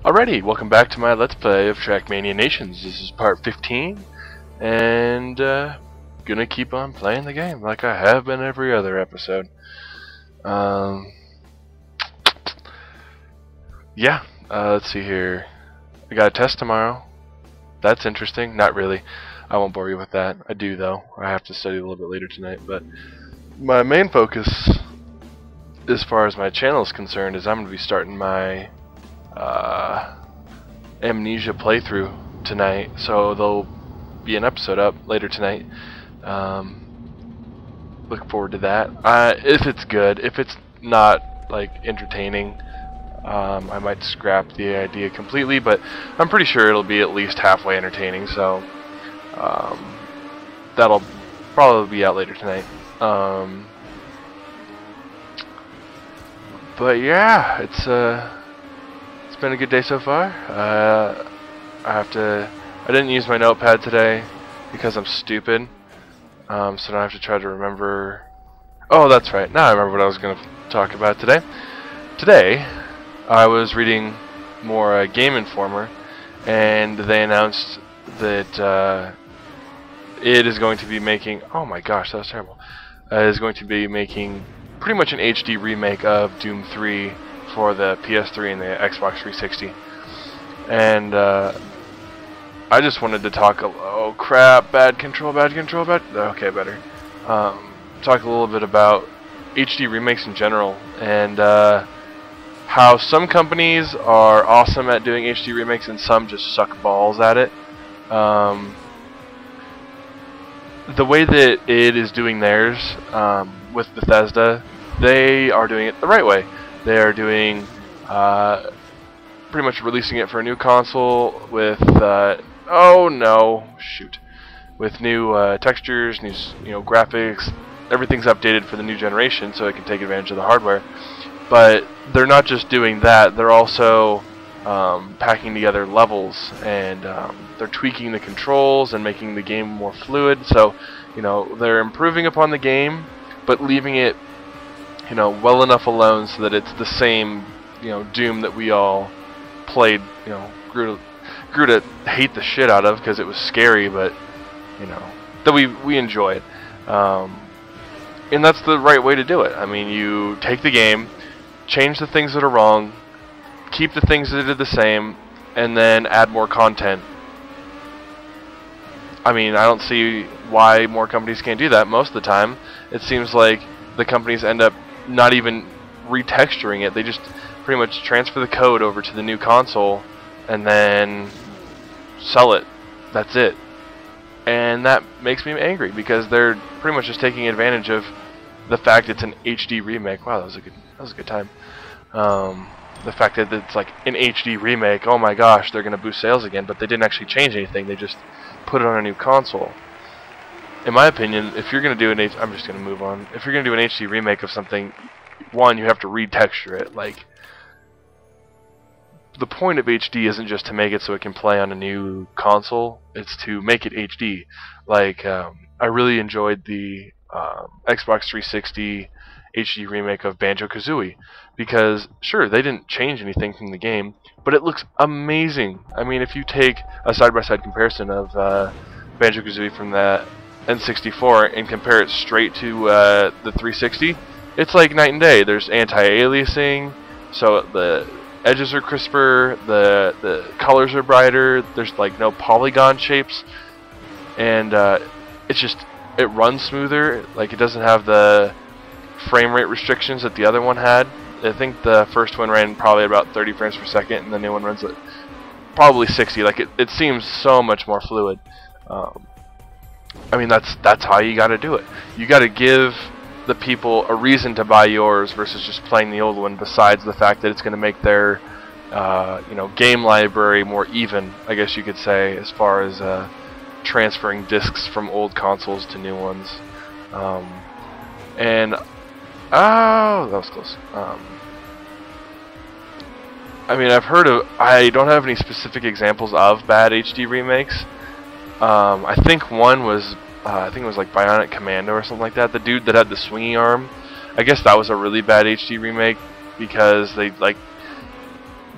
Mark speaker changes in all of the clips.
Speaker 1: Alrighty, welcome back to my Let's Play of TrackMANIA Nations. This is part 15, and gonna keep on playing the game like I have been every other episode. Yeah, let's see here. I got a test tomorrow. That's interesting. Not really. I won't bore you with that. I do though. I have to study a little bit later tonight, but my main focus, as far as my channel is concerned, is I'm gonna be starting my Amnesia playthrough tonight, so there'll be an episode up later tonight. Look forward to that. If it's good. If it's not like entertaining, I might scrap the idea completely, but I'm pretty sure it'll be at least halfway entertaining, so that'll probably be out later tonight. But yeah, it's been a good day so far. I didn't use my notepad today because I'm stupid. So now I have to try to remember. Oh, that's right. Now I remember what I was going to talk about today. Today, I was reading more Game Informer, and they announced that it is going to be making. Oh my gosh, that was terrible. It is going to be making pretty much an HD remake of Doom 3 for the PS3 and the Xbox 360. And I just wanted to talk. Oh crap! Bad control. Okay, better. Talk a little bit about HD remakes in general, and how some companies are awesome at doing HD remakes and some just suck balls at it. The way that it is doing theirs with Bethesda, they are doing it the right way. They are doing pretty much releasing it for a new console with with new textures, new graphics. Everything's updated for the new generation, so it can take advantage of the hardware. But they're not just doing that; they're also packing together levels, and they're tweaking the controls and making the game more fluid. So, they're improving upon the game, but leaving it well enough alone so that it's the same, Doom that we all played, grew to hate the shit out of because it was scary, but, that we enjoy it. And that's the right way to do it. I mean, you take the game, change the things that are wrong, keep the things that are the same, and then add more content. I mean, I don't see why more companies can't do that. Most of the time, it seems like the companies end up not even retexturing it. They just pretty much transfer the code over to the new console and then sell it. That's it. And that makes me angry because they're pretty much just taking advantage of the fact it's an HD remake. Wow, that was a good time. The fact that it's like an HD remake, oh my gosh, they're going to boost sales again, but they didn't actually change anything. They just put it on a new console. In my opinion, if you're going to do I'm just going to move on. If you're going to do an HD remake of something, one, you have to retexture it. Like, the point of HD isn't just to make it so it can play on a new console. It's to make it HD. Like, I really enjoyed the Xbox 360 HD remake of Banjo-Kazooie because, sure, they didn't change anything from the game, but it looks amazing. I mean, if you take a side-by-side comparison of Banjo-Kazooie from the N64 and compare it straight to the 360, it's like night and day. There's anti-aliasing, so the edges are crisper, the colors are brighter, there's like no polygon shapes, and it runs smoother. Like, it doesn't have the frame rate restrictions that the other one had. I think the first one ran probably about 30 frames per second, and the new one runs at probably 60. Like, it seems so much more fluid. I mean, that's how you got to do it. You got to give the people a reason to buy yours versus just playing the old one. Besides the fact that it's going to make their game library more even, I guess you could say, as far as transferring discs from old consoles to new ones. And oh, that was close. I mean, I don't have any specific examples of bad HD remakes. I think one was, I think it was like Bionic Commando or something like that. The dude that had the swingy arm. I guess that was a really bad HD remake because they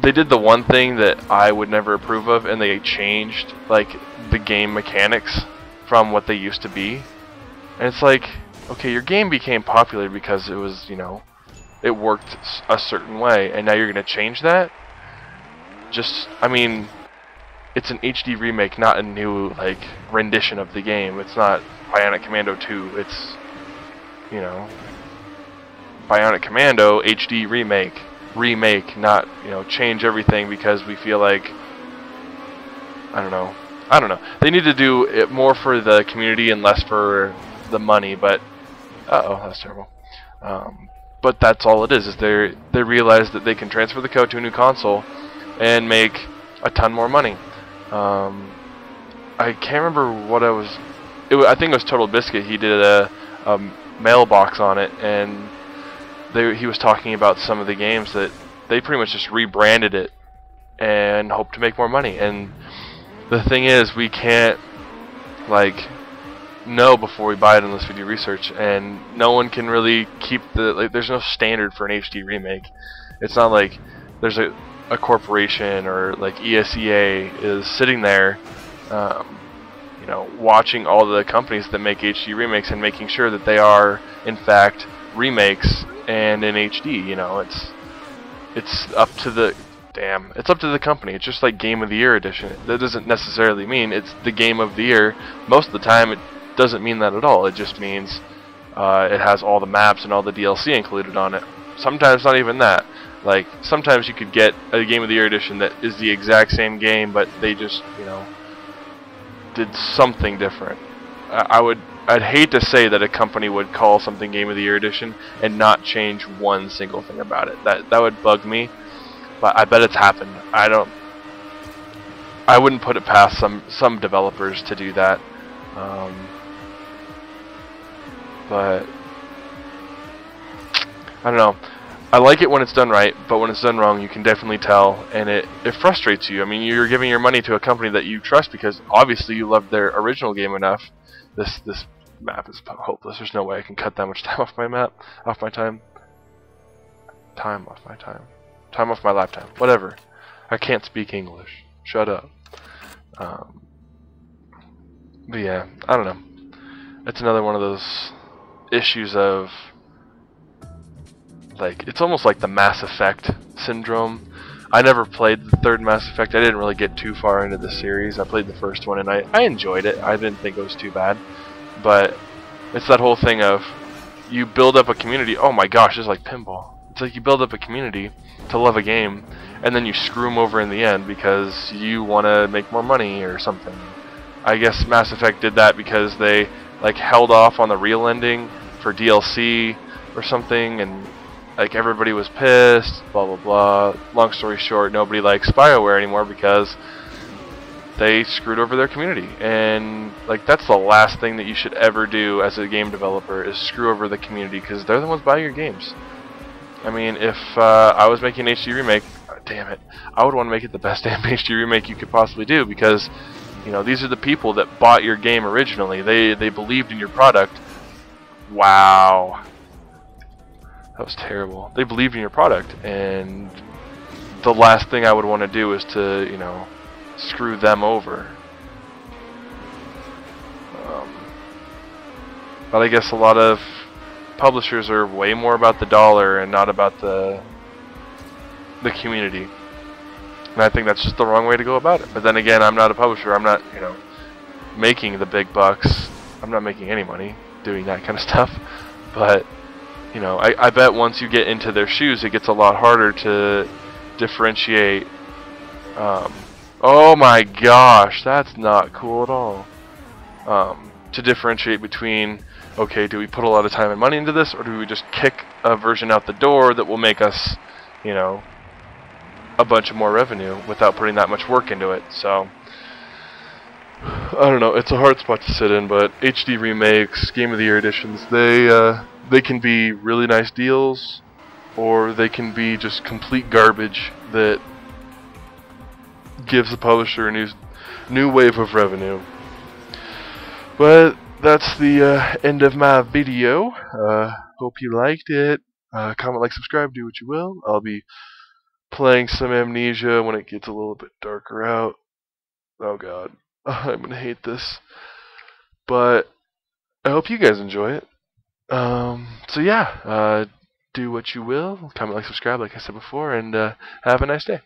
Speaker 1: they did the one thing that I would never approve of, and they changed like the game mechanics from what they used to be. And it's like, okay, your game became popular because it was, you know, it worked a certain way, and now you're gonna change that? Just, I mean, it's an HD remake, not a new like rendition of the game. It's not Bionic Commando 2. It's, you know, Bionic Commando HD remake, not, you know, change everything because we feel like, I don't know. They need to do it more for the community and less for the money. But that's terrible. But that's all it is they realize that they can transfer the code to a new console and make a ton more money. I can't remember what I think it was Total Biscuit. He did a mailbox on it, and he was talking about some of the games that they pretty much just rebranded it and hope to make more money. And the thing is, we can't like know before we buy it unless we do research, and no one can really keep there's no standard for an HD remake. It's not like there's a corporation or like ESEA is sitting there you know, watching all the companies that make HD remakes and making sure that they are in fact remakes and in HD. You know, it's up to the company. It's just like Game of the Year edition. That doesn't necessarily mean it's the Game of the Year. Most of the time it doesn't mean that at all. It just means it has all the maps and all the DLC included on it. Sometimes not even that. Like, sometimes you could get a Game of the Year edition that is the exact same game, but they just, you know, did something different. I'd hate to say that a company would call something Game of the Year edition and not change one single thing about it. That would bug me, but I bet it's happened. I wouldn't put it past some developers to do that. But I don't know. I like it when it's done right, but when it's done wrong, you can definitely tell, and it frustrates you. I mean, you're giving your money to a company that you trust because obviously you love their original game enough. This map is hopeless. There's no way I can cut that much time off my map, off my time. Time off my time. Time off my lifetime. Whatever. I can't speak English. Shut up. But yeah, I don't know. It's another one of those issues of, like, it's almost like the Mass Effect syndrome. I never played the third Mass Effect. I didn't really get too far into the series. I played the first one and I enjoyed it. I didn't think it was too bad. But it's that whole thing of you build up a community. Oh my gosh, it's like pinball. It's like you build up a community to love a game, and then you screw them over in the end because you want to make more money or something. I guess Mass Effect did that because they like held off on the real ending for DLC or something, and like everybody was pissed, blah blah blah. Long story short, nobody likes BioWare anymore because they screwed over their community. And like, that's the last thing that you should ever do as a game developer, is screw over the community, because they're the ones buying your games. I mean, if I was making an HD remake, damn it, I would want to make it the best damn HD remake you could possibly do, because, you know, these are the people that bought your game originally. They believed in your product. Wow. That was terrible. They believed in your product, and the last thing I would want to do is to, you know, screw them over. But I guess a lot of publishers are way more about the dollar and not about the community. And I think that's just the wrong way to go about it. But then again, I'm not a publisher. I'm not, you know, making the big bucks. I'm not making any money doing that kind of stuff. But, you know, I bet once you get into their shoes, it gets a lot harder to differentiate. Oh my gosh, that's not cool at all. To differentiate between, okay, do we put a lot of time and money into this, or do we just kick a version out the door that will make us, you know, a bunch of more revenue without putting that much work into it? So, I don't know, it's a hard spot to sit in, but HD remakes, Game of the Year editions, they can be really nice deals, or they can be just complete garbage that gives the publisher a new wave of revenue. But that's the end of my video. Hope you liked it. Comment, like, subscribe, do what you will. I'll be playing some Amnesia when it gets a little bit darker out. Oh god, I'm gonna hate this. But I hope you guys enjoy it. So yeah, do what you will. Comment, like, subscribe, like I said before, and have a nice day.